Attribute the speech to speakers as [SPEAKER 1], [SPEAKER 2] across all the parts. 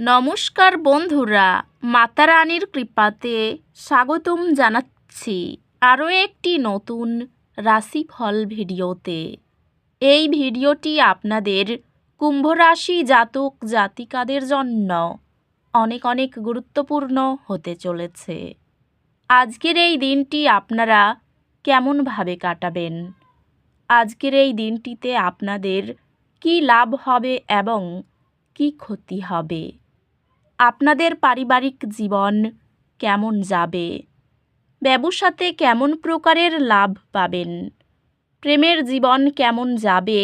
[SPEAKER 1] নমস্কার বন্ধুরা, মাতা রানীর কৃপাতে স্বাগতম জানাচ্ছি আরও একটি নতুন রাশিফল ভিডিওতে। এই ভিডিওটি আপনাদের কুম্ভ রাশি জাতক জাতিকাদের জন্য অনেক অনেক গুরুত্বপূর্ণ হতে চলেছে। আজকের এই দিনটি আপনারা কেমনভাবে কাটাবেন? আজকের এই দিনটিতে আপনাদের কি লাভ হবে এবং কি ক্ষতি হবে? আপনাদের পারিবারিক জীবন কেমন যাবে? ব্যবসাতে কেমন প্রকারের লাভ পাবেন? প্রেমের জীবন কেমন যাবে?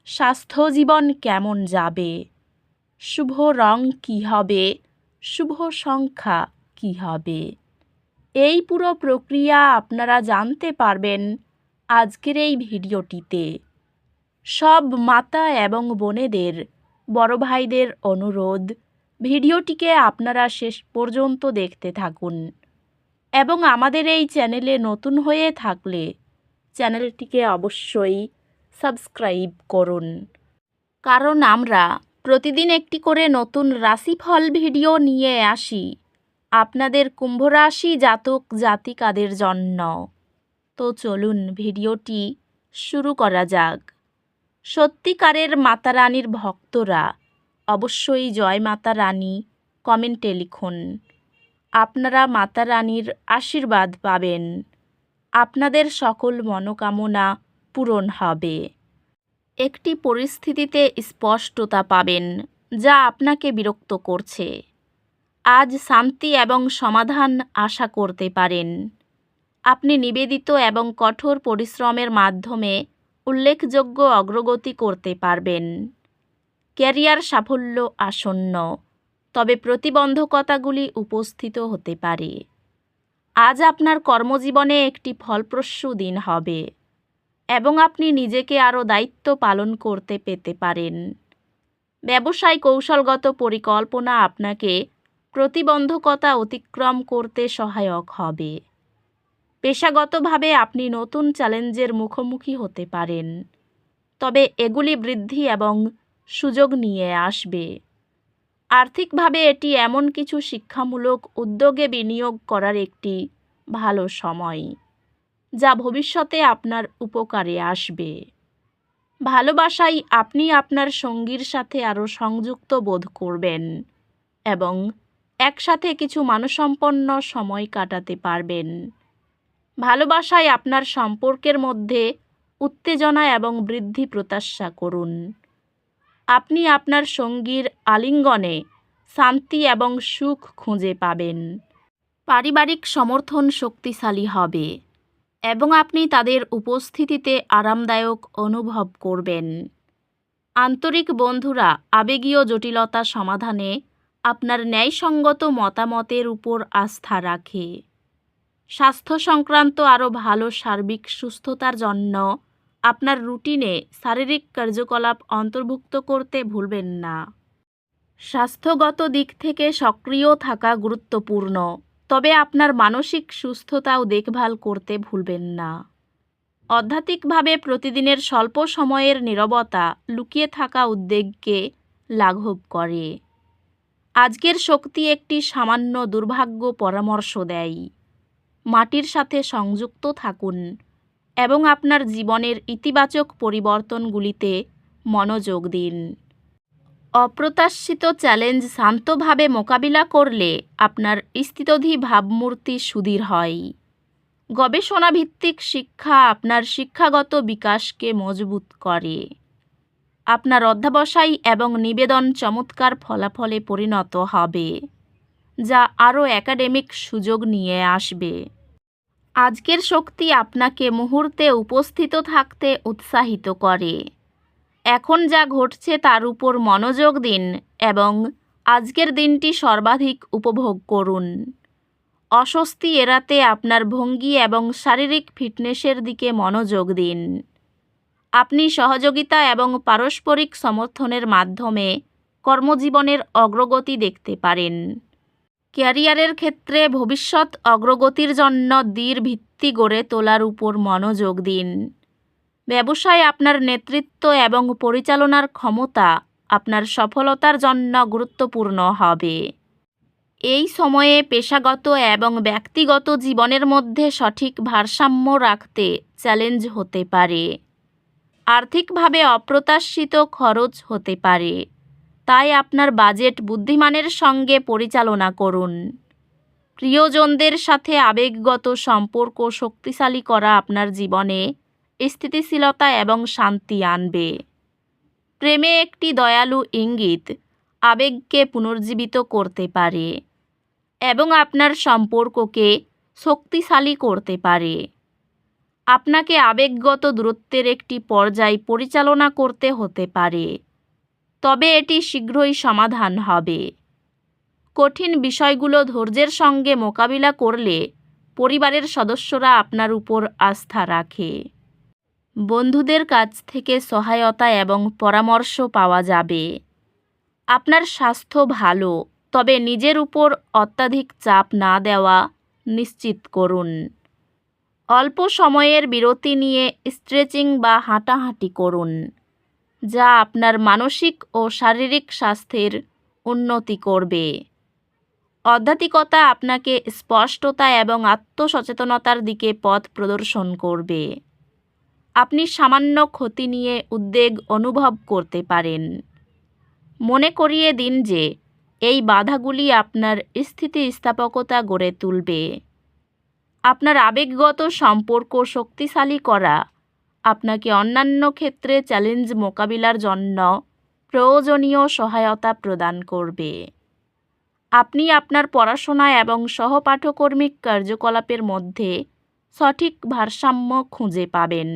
[SPEAKER 1] স্বাস্থ্য জীবন কেমন যাবে? শুভ রং কী হবে? শুভ সংখ্যা কী হবে? এই পুরো প্রক্রিয়া আপনারা জানতে পারবেন আজকের এই ভিডিওটিতে। সব মাতা এবং বোনেদের, বড় ভাইদের অনুরোধ, ভিডিওটিকে আপনারা শেষ পর্যন্ত দেখতে থাকুন এবং আমাদের এই চ্যানেলে নতুন হয়ে থাকলে চ্যানেলটিকে অবশ্যই সাবস্ক্রাইব করুন, কারণ আমরা প্রতিদিন একটি করে নতুন রাশিফল ভিডিও নিয়ে আসি আপনাদের কুম্ভ রাশি জাতক জাতিকাদের জন্য। তো চলুন ভিডিওটি শুরু করা যাক। সত্যিকারের মাতা রানীর ভক্তরা অবশ্যই জয় মাতা রানী কমেন্টে লিখুন। আপনারা মাতা রানীর আশীর্বাদ পাবেন, আপনাদের সকল মনোকামনা পূরণ হবে। একটি পরিস্থিতিতে স্পষ্টতা পাবেন যা আপনাকে বিরক্ত করছে। আজ শান্তি এবং সমাধান আশা করতে পারেন। আপনি নিবেদিত এবং কঠোর পরিশ্রমের মাধ্যমে উল্লেখযোগ্য অগ্রগতি করতে পারবেন। ক্যারিয়ার সাফল্য আসন্ন, তবে প্রতিবন্ধকতাগুলি উপস্থিত হতে পারে। আজ আপনার কর্মজীবনে একটি ফলপ্রসূ দিন হবে এবং আপনি নিজেকে আরও দায়িত্ব পালন করতে পেতে পারেন। ব্যবসায় কৌশলগত পরিকল্পনা আপনাকে প্রতিবন্ধকতা অতিক্রম করতে সহায়ক হবে। পেশাগতভাবে আপনি নতুন চ্যালেঞ্জের মুখোমুখি হতে পারেন, তবে এগুলি বৃদ্ধি এবং সুযোগ নিয়ে আসবে। আর্থিকভাবে এটি এমন কিছু শিক্ষামূলক উদ্যোগে বিনিয়োগ করার একটি ভালো সময়, যা ভবিষ্যতে আপনার উপকারে আসবে। ভালোবাসায় আপনি আপনার সঙ্গীর সাথে আরও সংযুক্ত বোধ করবেন এবং একসাথে কিছু মানসম্পন্ন সময় কাটাতে পারবেন। ভালোবাসায় আপনার সম্পর্কের মধ্যে উত্তেজনা এবং বৃদ্ধি প্রত্যাশা করুন। আপনি আপনার সঙ্গীর আলিঙ্গনে শান্তি এবং সুখ খুঁজে পাবেন। পারিবারিক সমর্থন শক্তিশালী হবে এবং আপনি তাদের উপস্থিতিতে আরামদায়ক অনুভব করবেন। আন্তরিক বন্ধুরা আবেগীয় জটিলতা সমাধানে আপনার ন্যায়সঙ্গত মতামতের উপর আস্থা রাখে। স্বাস্থ্য সংক্রান্ত আরও ভালো সার্বিক সুস্থতার জন্য আপনার রুটিনে শারীরিক কার্যকলাপ অন্তর্ভুক্ত করতে ভুলবেন না। স্বাস্থ্যগত দিক থেকে সক্রিয় থাকা গুরুত্বপূর্ণ, তবে আপনার মানসিক সুস্থতাও দেখভাল করতে ভুলবেন না। আধ্যাত্মিকভাবে প্রতিদিনের স্বল্প সময়ের নীরবতা লুকিয়ে থাকা উদ্বেগকে লাঘব করে। আজকের শক্তি একটি সামান্য দুর্ভাগ্য পরামর্শ দেয়। মাটির সাথে সংযুক্ত থাকুন এবং আপনার জীবনের ইতিবাচক পরিবর্তনগুলিতে মনোযোগ দিন। অপ্রত্যাশিত চ্যালেঞ্জ শান্তভাবে মোকাবিলা করলে আপনার স্থিতধী ভাবমূর্তি সুদৃঢ় হয়। গবেষণাভিত্তিক শিক্ষা আপনার শিক্ষাগত বিকাশকে মজবুত করে। আপনার অধ্যবসায় এবং নিবেদন চমৎকার ফলাফলে পরিণত হবে, যা আরও একাডেমিক সুযোগ নিয়ে আসবে। আজকের শক্তি আপনাকে মুহূর্তে উপস্থিত থাকতে উৎসাহিত করে। এখন যা ঘটছে তার উপর মনোযোগ দিন এবং আজকের দিনটি সর্বাধিক উপভোগ করুন। অস্বস্তি এড়াতে আপনার ভঙ্গি এবং শারীরিক ফিটনেসের দিকে মনোযোগ দিন। আপনি সহযোগিতা এবং পারস্পরিক সমর্থনের মাধ্যমে কর্মজীবনের অগ্রগতি দেখতে পারেন। ক্যারিয়ারের ক্ষেত্রে ভবিষ্যৎ অগ্রগতির জন্য দৃঢ় ভিত্তি গড়ে তোলার উপর মনোযোগ দিন। ব্যবসায় আপনার নেতৃত্ব এবং পরিচালনার ক্ষমতা আপনার সফলতার জন্য গুরুত্বপূর্ণ হবে। এই সময়ে পেশাগত এবং ব্যক্তিগত জীবনের মধ্যে সঠিক ভারসাম্য রাখতে চ্যালেঞ্জ হতে পারে। আর্থিকভাবে অপ্রত্যাশিত খরচ হতে পারে, তাই আপনার বাজেট বুদ্ধিমানের সঙ্গে পরিচালনা করুন। প্রিয়জনদের সাথে আবেগগত সম্পর্ক শক্তিশালী করা আপনার জীবনে স্থিতিশীলতা এবং শান্তি আনবে। প্রেমে একটি দয়ালু ইঙ্গিত আবেগকে পুনর্জীবিত করতে পারে এবং আপনার সম্পর্ককে শক্তিশালী করতে পারে। আপনাকে আবেগগত দূরত্বের একটি পর্যায় পরিচালনা করতে হতে পারে, তবে এটি শীঘ্রই সমাধান হবে। কঠিন বিষয়গুলো ধৈর্যের সঙ্গে মোকাবিলা করলে পরিবারের সদস্যরা আপনার উপর আস্থা রাখে। বন্ধুদের কাছ থেকে সহায়তা এবং পরামর্শ পাওয়া যাবে। আপনার স্বাস্থ্য ভালো, তবে নিজের উপর অত্যাধিক চাপ না দেওয়া নিশ্চিত করুন। অল্প সময়ের বিরতি নিয়ে স্ট্রেচিং বা হাঁটাহাঁটি করুন, যা আপনার মানসিক ও শারীরিক স্বাস্থ্যের উন্নতি করবে। আধ্যাত্মিকতা আপনাকে স্পষ্টতা এবং আত্মসচেতনতার দিকে পথ প্রদর্শন করবে। আপনি সামান্য ক্ষতি নিয়ে উদ্বেগ অনুভব করতে পারেন। মনে করিয়ে দিন যে এই বাধাগুলি আপনার স্থিতিস্থাপকতা গড়ে তুলবে। আপনার আবেগগত সম্পর্ক শক্তিশালী করা আপনাকে অন্যান্য ক্ষেত্রে চ্যালেঞ্জ মোকাবিলার জন্য প্রয়োজনীয় সহায়তা প্রদান করবে। আপনি আপনার পড়াশোনা এবং সহপাঠকর্মিক কার্যকলাপের মধ্যে সঠিক ভারসাম্য খুঁজে পাবেন,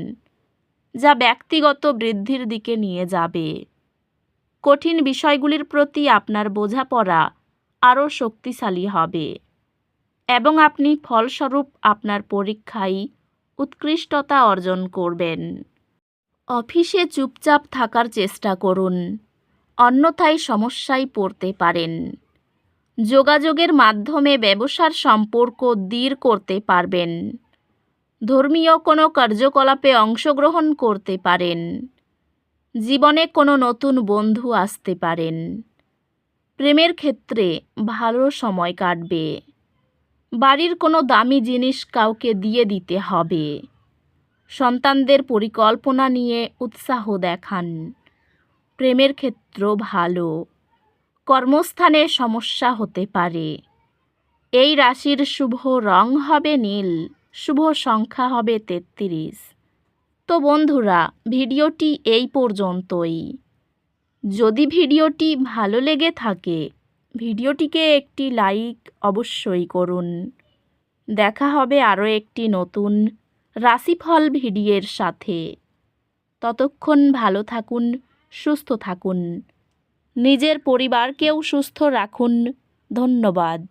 [SPEAKER 1] যা ব্যক্তিগত বৃদ্ধির দিকে নিয়ে যাবে। কঠিন বিষয়গুলির প্রতি আপনার বোঝাপড়া আরও শক্তিশালী হবে এবং আপনি ফলস্বরূপ আপনার পরীক্ষায় উৎকৃষ্টতা অর্জন করবেন। অফিসে চুপচাপ থাকার চেষ্টা করুন, অন্যথায় সমস্যায় পড়তে পারেন। যোগাযোগের মাধ্যমে ব্যবসার সম্পর্ক দৃঢ় করতে পারবেন। ধর্মীয় কোনো কার্যকলাপে অংশগ্রহণ করতে পারেন। জীবনে কোনো নতুন বন্ধু আসতে পারেন। প্রেমের ক্ষেত্রে ভালো সময় কাটবে। বাড়ির কোনো দামি জিনিস কাউকে দিয়ে দিতে হবে। সন্তানদের পরিকল্পনা নিয়ে উৎসাহ দেখান। প্রেমের ক্ষেত্র ভালো। কর্মস্থানে সমস্যা হতে পারে। এই রাশির শুভ রং হবে নীল, শুভ সংখ্যা হবে 33। তো বন্ধুরা, ভিডিওটি এই পর্যন্তই। যদি ভিডিওটি ভালো লেগে থাকে, ভিডিওটিকে একটি লাইক অবশ্যই করুন। দেখা হবে আরও একটি নতুন রাশিফল ভিডিওর সাথে। ততক্ষণ ভালো থাকুন, সুস্থ থাকুন, নিজের পরিবারকেও সুস্থ রাখুন। ধন্যবাদ।